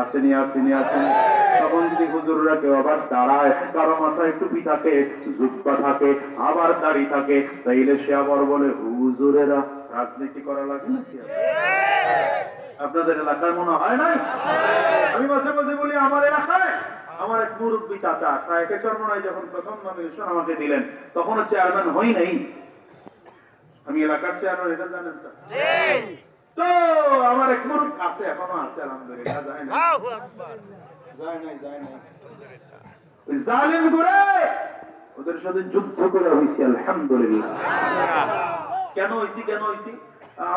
আসেনি আসেনি আসেনি। তখন যদি হুজুররা কেউ আবার দাঁড়ায়, কারো মাথায় টুপি থাকে, জুব্বা থাকে, আবার দাড়ি থাকে, তাইলে সে আবার বলে হুজুরেরা রাজনীতি করা লাগে নাকি? আপনাদের এলাকায় মনে হয় নাই? আমি মাঝে মাঝে বলি আমার এলাকায় আমার এক মুরব্বী চাচা শায়েখে চরমনায় যখন প্রথম নমিনেশন আমাকে দিলেন, তখনও চেয়ারম্যান হই নাই। আমি এলাকার চেয়ারম্যান, এটা জানেন তো? তো আমার এক মুরব্বী আছে, এখনো আছে, আলহামদুলিল্লাহ। যায় না, যায় নাই, যায় নাই। জালিম করে ওদের সাথে যুদ্ধ করে হয়েছি, আলহামদুলিল্লাহ। কেন হয়েছি, কেন হয়েছি?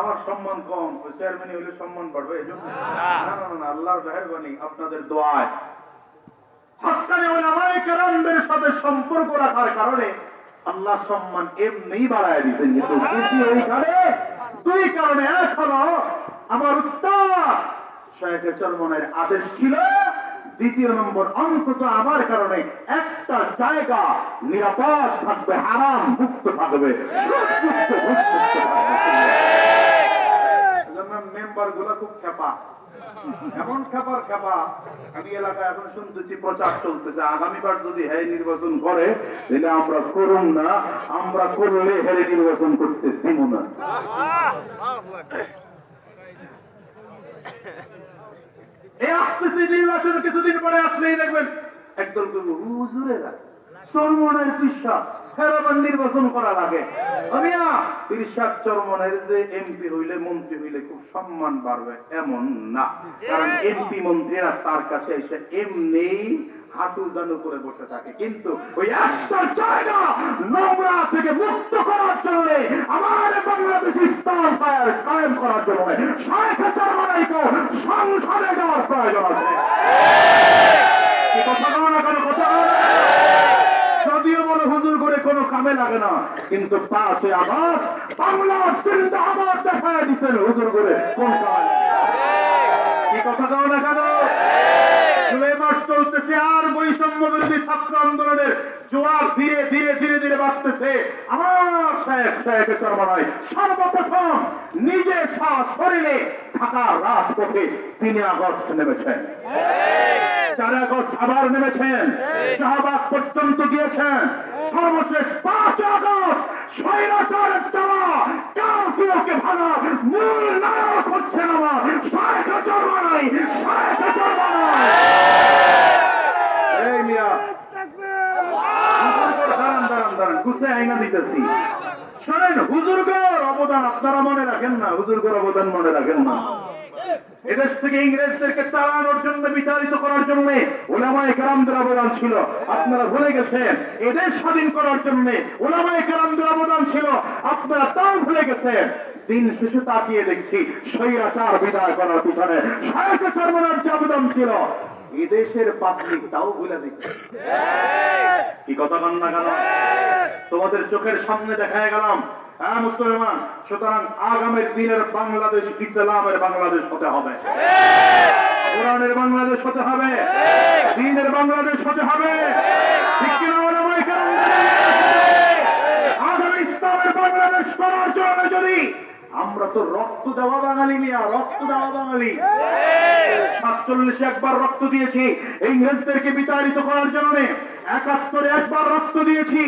আমার সম্মান কম, চেয়ারম্যান হইলে সম্মান বাড়বে এই জন্য? না না না, আল্লাহর মেহেরবানি, আপনাদের দোয়ায় হক্কানি উলামায়ে কেরামদের সাথে সম্পর্ক রাখার কারণে আল্লাহ সম্মান এমনিই বাড়ায় দিয়েছেন। কিন্তু বেশি ওইখানে দুই কারণে। এক হলো আমার উস্তাদ শায়েখে চরমনাইয়ের আদেশ ছিল, দ্বিতীয় নম্বর অন্তত আমার কারণে একটা জায়গা নিরাপদ থাকবে, হারাম মুক্ত থাকবে, সুদ মুক্ত, ঘুষ মুক্ত থাকবে। মেম্বার গুলা খুব খেপা, এমন খেপার খেপা। আমি এলাকায় এখন শুনতেছি প্রচার চলতেছে, আগামীবার যদি হ্যাঁ নির্বাচন করে তাহলে আমরা করুন না, আমরা করলে হেরে নির্বাচন করতে দিব না। এই আসতেছে নির্বাচন, কিছুদিন পরে আসলেই দেখবেন একদল করবো হুজুরেরা চরমনের বিশ্বাস ফেরাবার নির্বাচন করা লাগে। আমিয়া ইরশাদ চরমনের যে এমপি হইলে মন্ত্রী হইলে খুব সম্মান বাড়বে এমন না, কারণ এমপি মন্ত্রীরা তার কাছে এসে এমনি হাঁটু জানু করে বসে থাকে। কিন্তু ওই একটা জায়গা নোংরা থেকে মুক্ত করার জন্য, আমার বাংলাদেশ ইসলাম কায়েম করার জন্য শায়েখে চরমনাইকে সংসদে যাওয়ার প্রয়োজন আছে। কথা বলো না কেন? কথা যদিও বলো হুজুর করে কোনো কামে লাগে না, কিন্তু 5 আগস্ট বাংলার জিন্দাবাদ দেখায় দিচ্ছেন হুজুর করে কোন কামে। কি কথা বলো না কেন? জুলাই মাস চলতেছে আর বৈষম্য বিরোধী ছাত্র আন্দোলনের জোয়ার ধীরে ধীরে ধীরে ধীরে বাড়তেছে। আমার শায়েখে চরমনাই সর্বপ্রথম নিজে শরীরে ঢাকার রাজপথে 3 আগস্ট নেমেছেন, 4 আগস্ট আবার নেমেছেন, শাহবাগ পর্যন্ত গিয়েছেন, সর্বশেষ 5 আগস্ট স্বৈরাচারের চালা কারফিউকে ভাঙা মূল নায়ক হচ্ছেন আমার শায়েখে চরমনাই, শায়েখে চরমনাই। এই মিয়া দাঁড়ান দাঁড়ান দাঁড়ান, গুছে আইনা দিতেছি। শোনেন, হুজুরগর অবদান আপনারা মনে রাখেন না, হুজুরগর অবদান মনে রাখেন না। এদেশ থেকে ইংরেজদেরকে তাড়ানোর জন্য, বিতাড়িত করার জন্য উলামায়ে কেরামদের অবদান ছিল, আপনারা ভুলে গেছেন। এদেশ স্বাধীন করার জন্য উলামায়ে কেরামদের অবদান ছিল, আপনারা তাও ভুলে গেছেন। দিন শেষে তাকিয়ে দেখছি স্বৈরাচার বিদায় করার পিছনে শায়েখে চরমনাইয়ের যে অবদান ছিল, এদেশের পাবলিক তাও ভুলে দিচ্ছে। কি কথা বল না কেন? তোমাদের চোখের সামনে দেখায় গেলাম। হ্যাঁ মুসলমান, সুতরাং আগামীর দিনের বাংলাদেশ ইসলামের বাংলাদেশ হতে হবে, কোরআনের বাংলাদেশ হতে হবে, দ্বীনের বাংলাদেশ হতে হবে। ঠিক কিনা ওলামায়ে কেরাম? আগামী ইসলামের বাংলাদেশ করার জন্য যদি আমরা তো রক্ত দেওয়া বাঙালি মিয়া, রক্ত দেওয়া বাঙালি। 47 একবার রক্ত দিয়েছি ইংরেজদেরকে বিতাড়িত করার জন্য, 71 একবার রক্ত দিয়েছি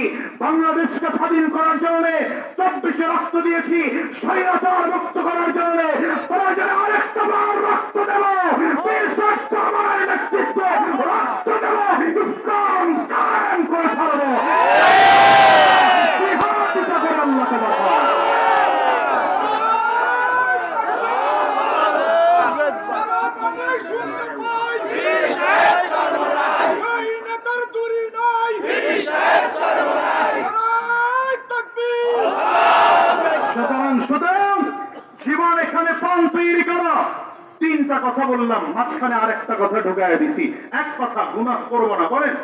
বাংলাদেশকে স্বাধীন করার জন্য, 24 রক্ত দিয়েছি স্বৈরাচার মুক্ত করার জন্য। প্রয়োজনে আরেকটা বার রক্ত দেব, আমার নেতৃত্বে রক্ত দেব, ইসলাম কায়েম করে ছাড়বো। জীবন এখানে পান তৈরি করা। 3টা কথা বললাম, মাঝখানে আরেকটা কথা ঢুকায় দিছি। এক কথা গুনাহ করবো না, বলেন।